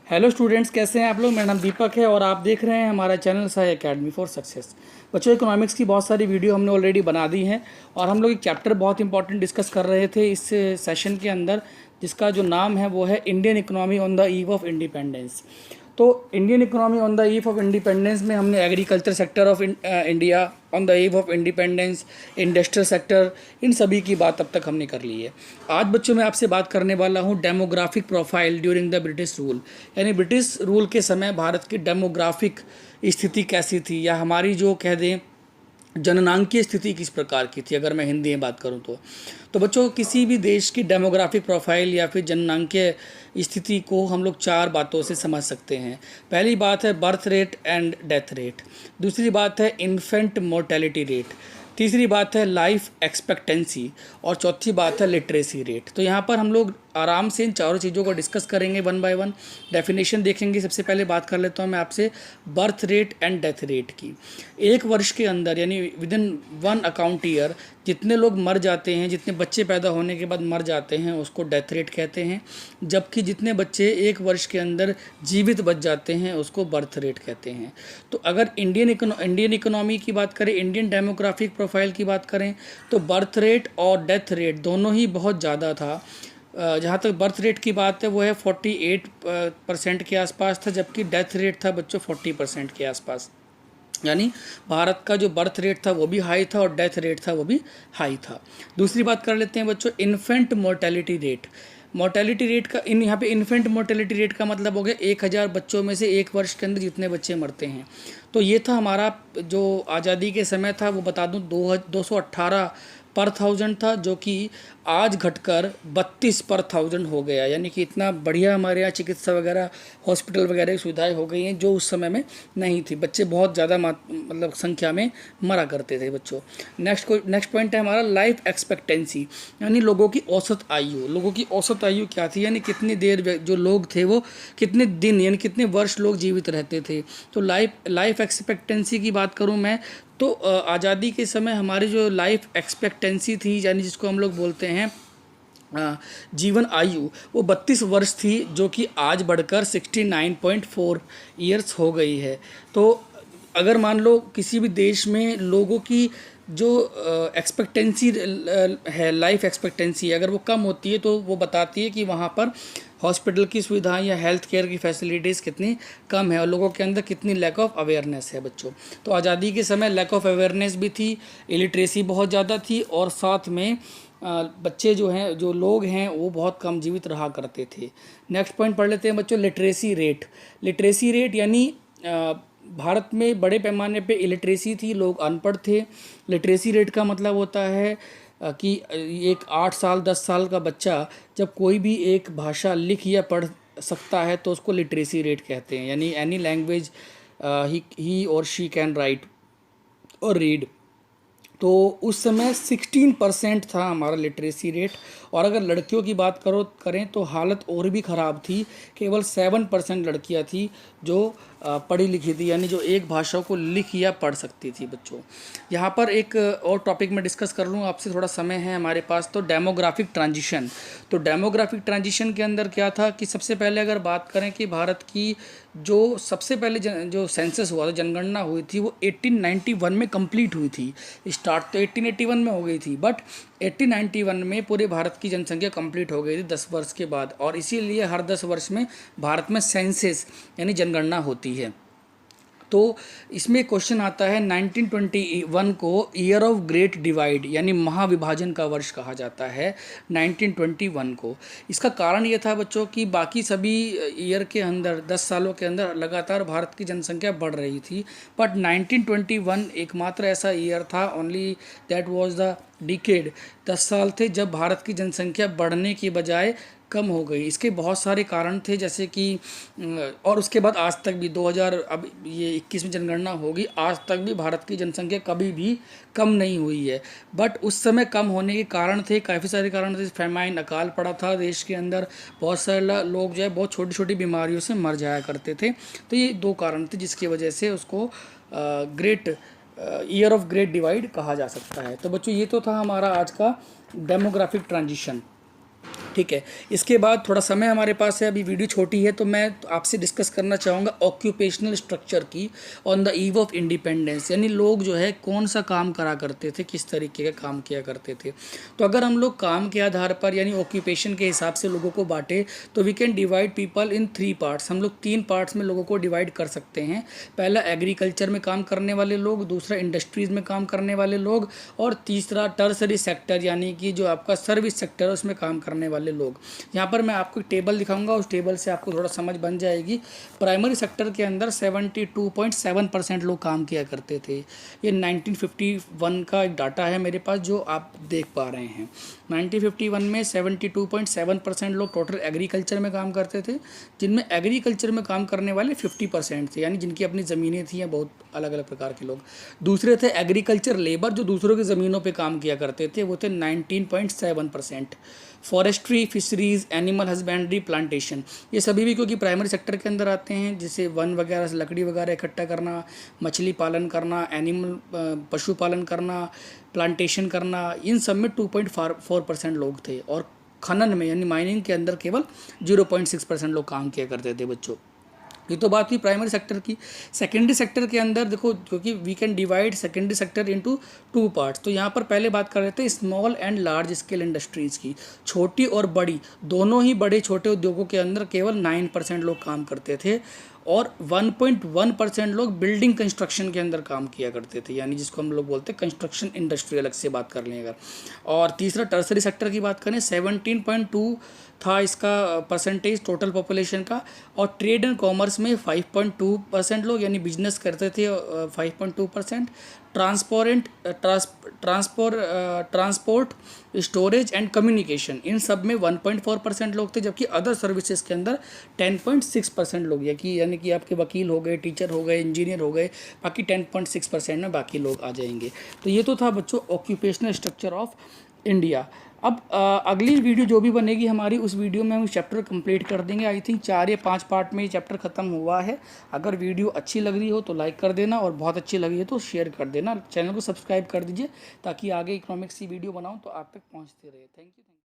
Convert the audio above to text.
Hello students, कैसे हैं आप लोग। मेरा नाम दीपक है और आप देख रहे हैं हमारा channel Sai academy for success. बच्चों, इकोनॉमिक्स की बहुत सारी वीडियो हमने ऑलरेडी बना दी हैं और हम लोग एक चैप्टर बहुत इंपॉर्टेंट डिस्कस कर रहे थे इस सेशन के अंदर, जिसका जो नाम है वो है Indian economy on the eve of independence. तो Indian economy on the eve of independence में हमने agriculture sector of India on the eve of independence, industrial sector, इन सभी की बात अब तक हमने कर ली है। आज बच्चों मैं आपसे बात करने वाला हूँ demographic profile during the British rule, यानी ब्रिटिश रूल के समय भारत की डेमोग्राफिक स्थिति कैसी थी, या हमारी जो कह दें जननांकीय स्थिति किस प्रकार की थी, अगर मैं हिंदी में बात करूं तो बच्चों किसी भी देश की डेमोग्राफिक प्रोफाइल या फिर जननांकीय स्थिति को हम लोग चार बातों से समझ सकते हैं। पहली बात है birth rate and death rate, दूसरी बात है इन्फेंट मोर्टेलिटी रेट, तीसरी बात है लाइफ एक्सपेक्टेंसी और चौथी बात है लिटरेसी रेट। तो यहाँ पर हम लोग आराम से इन चारों चीज़ों को डिस्कस करेंगे वन बाय वन, डेफिनेशन देखेंगे। सबसे पहले बात कर लेता हूँ मैं आपसे birth rate and death rate की। एक वर्ष के अंदर यानी with in one account year जितने लोग मर जाते हैं, जितने बच्चे पैदा होने के बाद मर जाते हैं, उसको डेथ रेट कहते हैं। जबकि जितने बच्चे एक वर्ष के अंदर जीवित बच जाते हैं उसको बर्थ रेट कहते हैं। तो अगर इंडियन इकोनॉमी की बात करें, इंडियन डेमोग्राफिक प्रोफाइल की बात करें, तो बर्थ रेट और डेथ रेट दोनों ही बहुत ज़्यादा था। जहाँ तक बर्थ रेट की बात है वो है 48% के आसपास था, जबकि डेथ रेट था बच्चों 40% के आसपास। यानी भारत का जो बर्थ रेट था वो भी हाई था और डेथ रेट था वो भी हाई था। दूसरी बात कर लेते हैं बच्चों infant mortality rate. Mortality rate का यहाँ पे इन्फेंट मोर्टेलिटी रेट का मतलब हो गया 1000 बच्चों में से एक वर्ष के अंदर जितने बच्चे मरते हैं। तो ये था हमारा जो आज़ादी के समय था, वो बता दूं 218 पर थाउजेंड था, जो कि आज घटकर 32 पर थाउजेंड हो गया। यानी कि इतना बढ़िया हमारे यहाँ चिकित्सा वगैरह, हॉस्पिटल वगैरह की सुविधाएं हो गई हैं जो उस समय में नहीं थी। बच्चे बहुत ज़्यादा मतलब संख्या में मरा करते थे बच्चों। नेक्स्ट पॉइंट है हमारा लाइफ एक्सपेक्टेंसी, यानी लोगों की औसत आयु। लोगों की औसत आयु क्या थी, यानी कितनी देर जो लोग थे वो कितने दिन यानी कितने वर्ष लोग जीवित रहते थे। तो लाइफ एक्सपेक्टेंसी की बात करूँ मैं तो आज़ादी के समय हमारी जो लाइफ एक्सपेक्टेंसी थी, यानी जिसको हम लोग बोलते हैं जीवन आयु, वो 32 वर्ष थी, जो कि आज बढ़कर 69.4 ईयर्स हो गई है। तो अगर मान लो किसी भी देश में लोगों की जो एक्सपेक्टेंसी है, लाइफ एक्सपेक्टेंसी, अगर वो कम होती है तो वो बताती है कि वहाँ पर हॉस्पिटल की सुविधाएं या हेल्थ केयर की फैसिलिटीज़ कितनी कम है और लोगों के अंदर कितनी लैक ऑफ अवेयरनेस है बच्चों। तो आज़ादी के समय लैक ऑफ अवेयरनेस भी थी, इलिटरेसी बहुत ज़्यादा थी और साथ में बच्चे जो लोग हैं वो बहुत कम जीवित रहा करते थे। नेक्स्ट पॉइंट पढ़ लेते हैं बच्चों लिटरेसी रेट। लिटरेसी रेट यानी भारत में बड़े पैमाने पे इलिटरेसी थी, लोग अनपढ़ थे। लिटरेसी रेट का मतलब होता है कि एक 8 साल 10 साल का बच्चा जब कोई भी एक भाषा लिख या पढ़ सकता है तो उसको लिटरेसी रेट कहते हैं। यानी एनी लैंग्वेज ही और शी कैन राइट और रीड। तो उस समय 16% था हमारा लिटरेसी रेट। और अगर लड़कियों की बात करें तो हालत और भी ख़राब थी, केवल 7% लड़कियां थी जो पढ़ी लिखी थी, यानी जो एक भाषा को लिख या पढ़ सकती थी बच्चों। यहाँ पर एक और टॉपिक में डिस्कस कर लूँ आपसे, थोड़ा समय है हमारे पास, तो डेमोग्राफिक ट्रांजिशन। तो डेमोग्राफिक ट्रांजिशन के अंदर क्या था कि सबसे पहले अगर बात करें कि भारत की जो सबसे पहले जो सेंसस हुआ था, जनगणना हुई थी, वो 1891 में कंप्लीट हुई थी। स्टार्ट तो 1881 में हो गई थी, बट 1891 में पूरे भारत की जनसंख्या कंप्लीट हो गई थी 10 वर्ष के बाद। और इसीलिए हर 10 वर्ष में भारत में सेंसस यानी जनगणना होती है। तो इसमें क्वेश्चन आता है 1921 को ईयर ऑफ ग्रेट डिवाइड यानी महाविभाजन का वर्ष कहा जाता है 1921 को। इसका कारण ये था बच्चों कि बाकी सभी ईयर के अंदर 10 सालों के अंदर लगातार भारत की जनसंख्या बढ़ रही थी, बट 1921 एकमात्र ऐसा ईयर था, only that was the decade, 10 साल थे जब भारत की जनसंख्या बढ़ने की बजाय कम हो गई। इसके बहुत सारे कारण थे, जैसे कि और उसके बाद आज तक भी 2000 अब ये 21 में जनगणना होगी, आज तक भी भारत की जनसंख्या कभी भी कम नहीं हुई है। बट उस समय कम होने के कारण थे, काफ़ी सारे कारण थे। फैमाइन, अकाल पड़ा था देश के अंदर, बहुत सारे लोग जो है बहुत छोटी छोटी बीमारियों से मर जाया करते थे। तो ये दो कारण थे जिसकी वजह से उसको great year of great divide कहा जा सकता है। तो बच्चों ये तो था हमारा आज का डेमोग्राफिक ट्रांजिशन। ठीक है। इसके बाद थोड़ा समय हमारे पास है, अभी वीडियो छोटी है, तो मैं आपसे डिस्कस करना चाहूँगा ऑक्यूपेशनल स्ट्रक्चर की on the eve of independence, यानी लोग जो है कौन सा काम करा करते थे, किस तरीके का काम किया करते थे। तो अगर हम लोग काम के आधार पर यानी ऑक्यूपेशन के हिसाब से लोगों को बांटे तो we can divide people in 3 parts. हम लोग 3 पार्ट्स में लोगों को डिवाइड कर सकते हैं। पहला एग्रीकल्चर में काम करने वाले लोग, दूसरा इंडस्ट्रीज़ में काम करने वाले लोग, और तीसरा टर्सरी सेक्टर यानी कि जो आपका सर्विस सेक्टर है उसमें काम करने वाले लोग। यहाँ पर मैं आपको एक टेबल दिखाऊंगा, उस टेबल से आपको थोड़ा समझ बन जाएगी। प्राइमरी सेक्टर के अंदर 72.7% लोग काम किया करते थे। ये 1951 का एक डाटा है मेरे पास जो आप देख पा रहे हैं। 1951 में 72.7% लोग टोटल एग्रीकल्चर में काम करते थे, जिनमें एग्रीकल्चर में काम करने वाले 50% थे, यानी जिनकी अपनी ज़मीनें थी या बहुत अलग अलग प्रकार के लोग। दूसरे थे एग्रीकल्चर लेबर, जो दूसरों की ज़मीनों पे काम किया करते थे, वो थे 19.7%। Forestry, fisheries, animal husbandry, plantation, ये सभी भी क्योंकि प्राइमरी सेक्टर के अंदर आते हैं, जैसे वन वगैरह से लकड़ी वगैरह इकट्ठा करना, मछली पालन करना, एनिमल पशु पालन करना, प्लांटेशन करना, इन सब में 2.4% लोग थे। और खनन में यानी माइनिंग के अंदर केवल 0.6% लोग काम किया करते थे बच्चों। ये तो बात हुई प्राइमरी सेक्टर की। सेकेंडरी सेक्टर के अंदर देखो, क्योंकि we can divide secondary sector into 2 parts, तो यहाँ पर पहले बात कर रहे थे small and large scale industries की। छोटी और बड़ी दोनों ही बड़े छोटे उद्योगों के अंदर केवल 9% लोग काम करते थे, और 1.1% लोग बिल्डिंग कंस्ट्रक्शन के अंदर काम किया करते थे, यानी जिसको हम लोग बोलते हैं कंस्ट्रक्शन इंडस्ट्री, अलग से बात कर लें अगर। और तीसरा टर्सरी सेक्टर की बात करें, 17.2 था इसका परसेंटेज टोटल पॉपुलेशन का। और ट्रेड एंड कॉमर्स में 5.2% लोग यानी बिजनेस करते थे, 5.2%। ट्रांसपोर्ट, स्टोरेज एंड कम्युनिकेशन, इन सब में 1.4% लोग थे, जबकि अदर सर्विसेज के अंदर 10.6% लोग, यानी कि आपके वकील हो गए, टीचर हो गए, इंजीनियर हो गए, बाकी 10.6% में बाकी लोग आ जाएंगे। तो ये तो था बच्चों ऑक्यूपेशनल स्ट्रक्चर ऑफ इंडिया। अब अगली वीडियो जो भी बनेगी हमारी, उस वीडियो में हम चैप्टर कंप्लीट कर देंगे। आई थिंक 4 या 5 पार्ट में ये चैप्टर ख़त्म हुआ है। अगर वीडियो अच्छी लग रही हो तो लाइक कर देना, और बहुत अच्छी लगी है तो शेयर कर देना। चैनल को सब्सक्राइब कर दीजिए ताकि आगे इकोनॉमिक्स की वीडियो बनाऊँ तो आप तक पहुँचते रहे। Thank you.